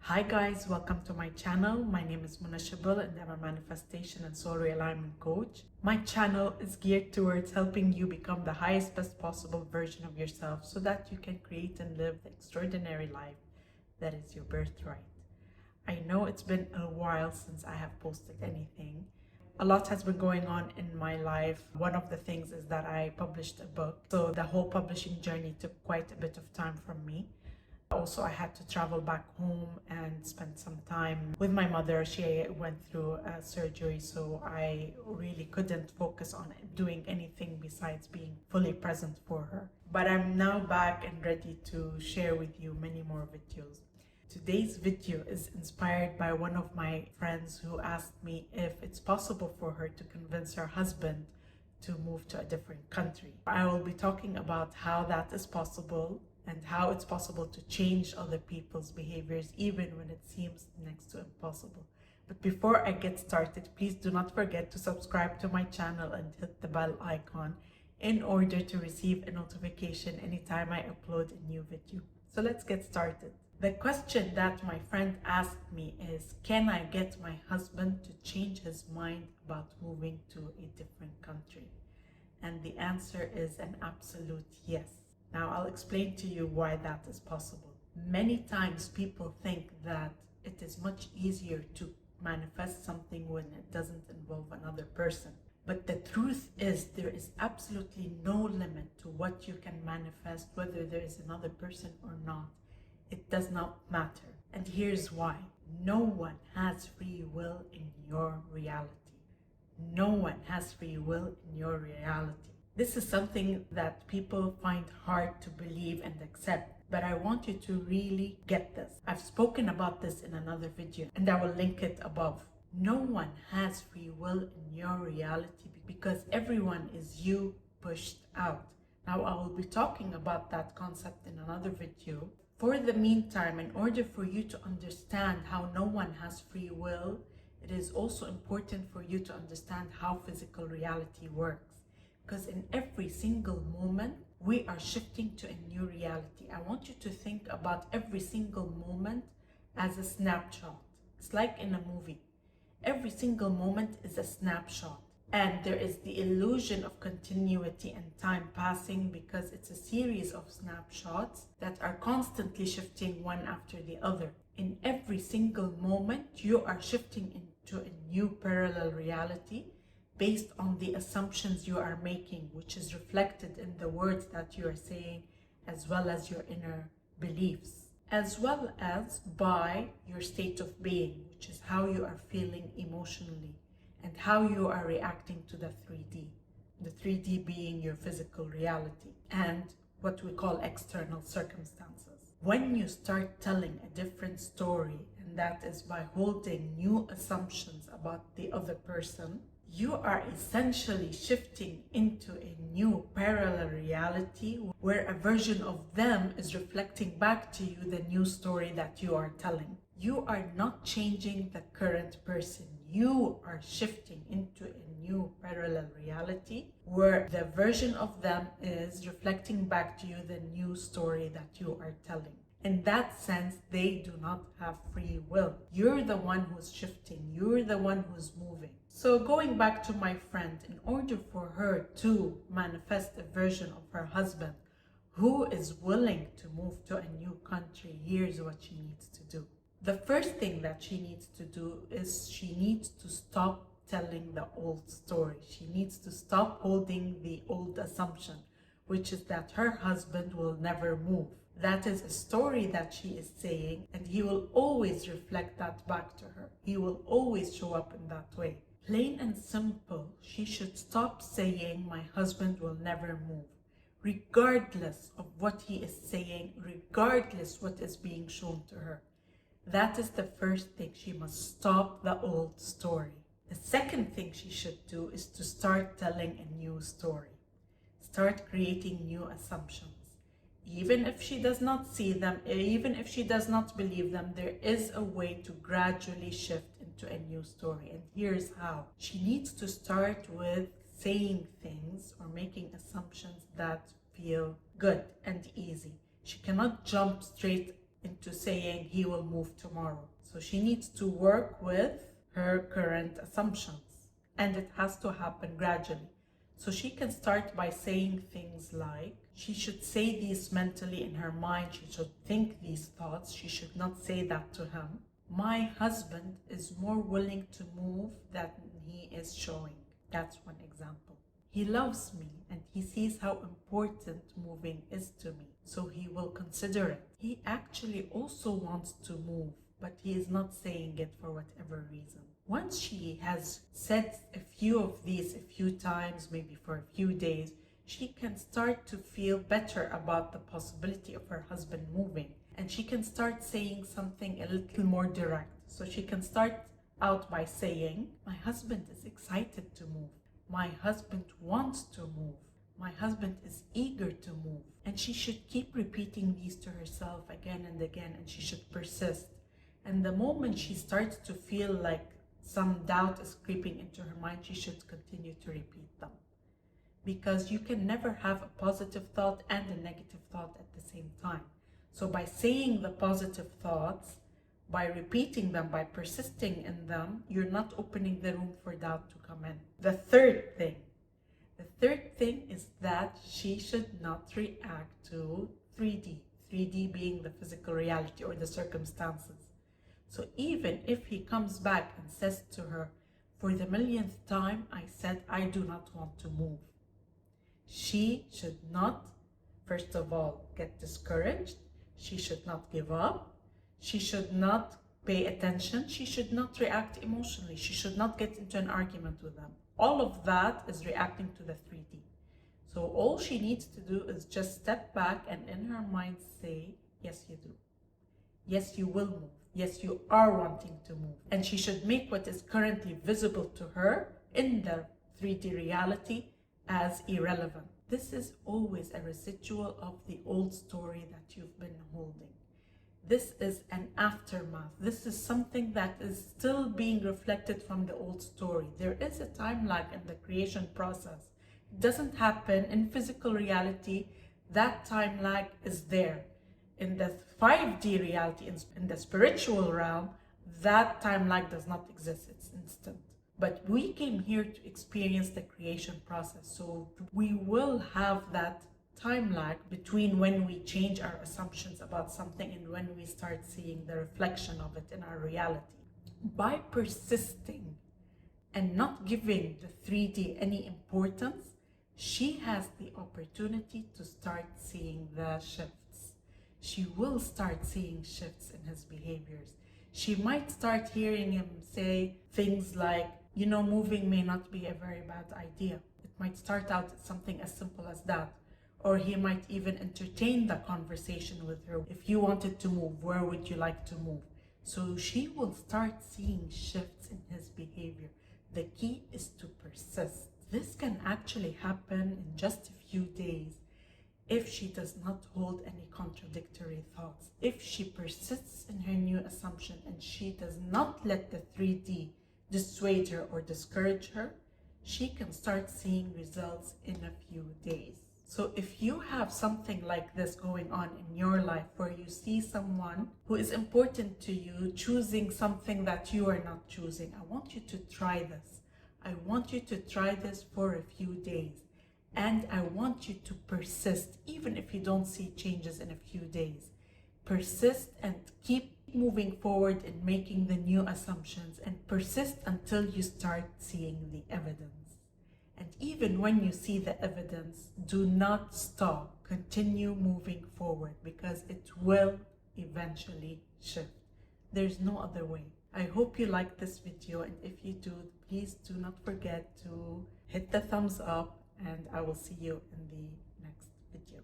Hi guys, welcome to my channel. My name is Muna Shabil and I'm a manifestation and soul realignment coach. My channel is geared towards helping you become the highest, best possible version of yourself so that you can create and live the extraordinary life that is your birthright. I know it's been a while since I have posted anything. A lot has been going on in my life. One of the things is that I published a book. So the whole publishing journey took quite a bit of time from me. Also, I had to travel back home and spend some time with my mother. She went through a surgery, so I really couldn't focus on doing anything besides being fully present for her. But I'm now back and ready to share with you many more videos. Today's video is inspired by one of my friends who asked me if it's possible for her to convince her husband to move to a different country. I will be talking about how that is possible and how it's possible to change other people's behaviors even when it seems next to impossible. But before I get started, please do not forget to subscribe to my channel and hit the bell icon in order to receive a notification anytime I upload a new video. So let's get started. The question that my friend asked me is, can I get my husband to change his mind about moving to a different country? And the answer is an absolute yes. Now I'll explain to you why that is possible. Many times people think that it is much easier to manifest something when it doesn't involve another person. But the truth is there is absolutely no limit to what you can manifest, whether there is another person or not. It does not matter. And here's why. No one has free will in your reality. No one has free will in your reality. This is something that people find hard to believe and accept, but I want you to really get this. I've spoken about this in another video and I will link it above. No one has free will in your reality because everyone is you pushed out. Now I will be talking about that concept in another video. For the meantime, in order for you to understand how no one has free will, it is also important for you to understand how physical reality works. Because in every single moment, we are shifting to a new reality. I want you to think about every single moment as a snapshot. It's like in a movie. Every single moment is a snapshot. And there is the illusion of continuity and time passing because it's a series of snapshots that are constantly shifting one after the other. In every single moment, you are shifting into a new parallel reality based on the assumptions you are making, which is reflected in the words that you are saying, as well as your inner beliefs, as well as by your state of being, which is how you are feeling emotionally and how you are reacting to the 3D. The 3D being your physical reality and what we call external circumstances. When you start telling a different story, and that is by holding new assumptions about the other person, you are essentially shifting into a new parallel reality where a version of them is reflecting back to you the new story that you are telling. You are not changing the current person. You are shifting into a new parallel reality where the version of them is reflecting back to you the new story that you are telling. In that sense, they do not have free will. You're the one who's shifting. You're the one who's moving. So going back to my friend, in order for her to manifest a version of her husband who is willing to move to a new country, here's what she needs to do. The first thing that she needs to do is she needs to stop telling the old story. She needs to stop holding the old assumption, which is that her husband will never move. That is a story that she is saying, and he will always reflect that back to her. He will always show up in that way. Plain and simple, she should stop saying, my husband will never move, regardless of what he is saying, regardless what is being shown to her. That is the first thing. She must stop the old story. The second thing she should do is to start telling a new story. Start creating new assumptions. Even if she does not see them, even if she does not believe them, there is a way to gradually shift into a new story. And here's how. She needs to start with saying things or making assumptions that feel good and easy. She cannot jump straight into saying he will move tomorrow. So she needs to work with her current assumptions, and it has to happen gradually. So she can start by saying things like, she should say these mentally in her mind, she should think these thoughts, she should not say that to him. My husband is more willing to move than he is showing. That's one example. He loves me and he sees how important moving is to me, so he will consider it. He actually also wants to move, but he is not saying it for whatever reason. Once she has said a few of these a few times, maybe for a few days, she can start to feel better about the possibility of her husband moving. And she can start saying something a little more direct. So she can start out by saying, my husband is excited to move. My husband wants to move. My husband is eager to move. And she should keep repeating these to herself again and again, and she should persist. And the moment she starts to feel like some doubt is creeping into her mind, she should continue to repeat them. Because you can never have a positive thought and a negative thought at the same time. So by saying the positive thoughts, by repeating them, by persisting in them, you're not opening the room for doubt to come in. The third thing is that she should not react to 3D. 3D being the physical reality or the circumstances. So even if he comes back and says to her, for the millionth time, I said I do not want to move. She should not, first of all, get discouraged. She should not give up. She should not pay attention. She should not react emotionally. She should not get into an argument with them. All of that is reacting to the 3D. So all she needs to do is just step back and in her mind say, yes, you do. Yes, you will move. Yes, you are wanting to move. And she should make what is currently visible to her in the 3D reality as irrelevant. This is always a residual of the old story that you've been holding. This is an aftermath. This is something that is still being reflected from the old story. There is a time lag in the creation process. It doesn't happen in physical reality. That time lag is there. In the 5D reality, in the spiritual realm, that time lag does not exist. It's instant. But we came here to experience the creation process. So we will have that time lag between when we change our assumptions about something and when we start seeing the reflection of it in our reality. By persisting and not giving the 3D any importance, she has the opportunity to start seeing the shifts. She will start seeing shifts in his behaviors. She might start hearing him say things like, moving may not be a very bad idea. It might start out as something as simple as that. Or he might even entertain the conversation with her. If you wanted to move, where would you like to move? So she will start seeing shifts in his behavior. The key is to persist. This can actually happen in just a few days if she does not hold any contradictory thoughts. If she persists in her new assumption and she does not let the 3D dissuade her or discourage her, she can start seeing results in a few days. So if you have something like this going on in your life where you see someone who is important to you choosing something that you are not choosing, I want you to try this. I want you to try this for a few days. And I want you to persist, even if you don't see changes in a few days. Persist and keep moving forward in making the new assumptions, and persist until you start seeing the evidence. And even when you see the evidence, do not stop. Continue moving forward because it will eventually shift. There's no other way. I hope you liked this video, and if you do, please do not forget to hit the thumbs up, and I will see you in the next video.